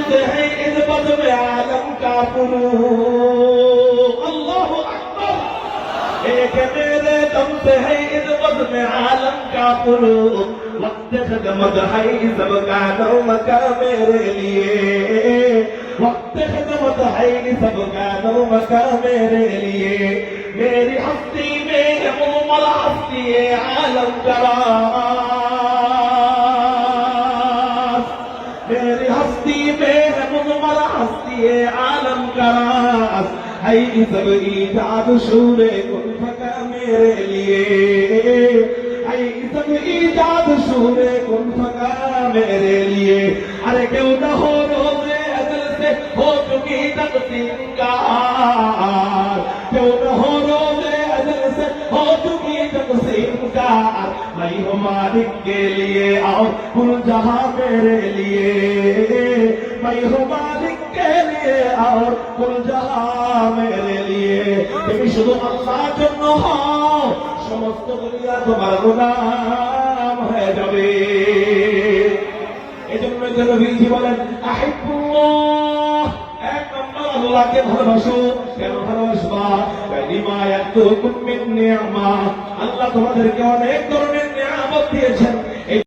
से है इस बज़्म में आलम का फुरूर। अल्लाह अकबर। एक मेरे दम से है इस बज़्म में आलम का फुरूर। वक्त खदमत है सबका नौम का मेरे लिए। वक्त खदमत है सबका नौम का मेरे लिए। मेरी हस्ती में है मुमल हस्ती आलम करा। मेरी हस्ती में है मुमल हस्ती आलम करास। है सब ईजाद शूरे कुन फका मेरे लिए। है सब ईजाद शूरे कुन फका मेरे लिए। अरे क्यों न हो रोज़े अज़ल से हो चुकी तक़सीम का। क्यों न हो रोज़े अज़ल से हो चुकी तक़सीम का। मैं हूँ मालिक के लिए और कुल जहां मेरे लिए। मैं हूँ मालिक के लिए और कुल जहां मेरे लिए। তুমি শুধু আল্লাহর জন্য হও, সমস্ত দুনিয়া তোমার গোলাম হয়ে যাবে। এজন্য নবীজি বলেন আহিব্বুল্লাহ, এক নম্বর আল্লাহকে ভালোবাসো। কেন ভালোবাসবা? লিমা ইয়াতুকুম মিন নি'মা, আল্লাহ তোমাদেরকে অনেক ধরনের নিয়ামত দিয়েছেন।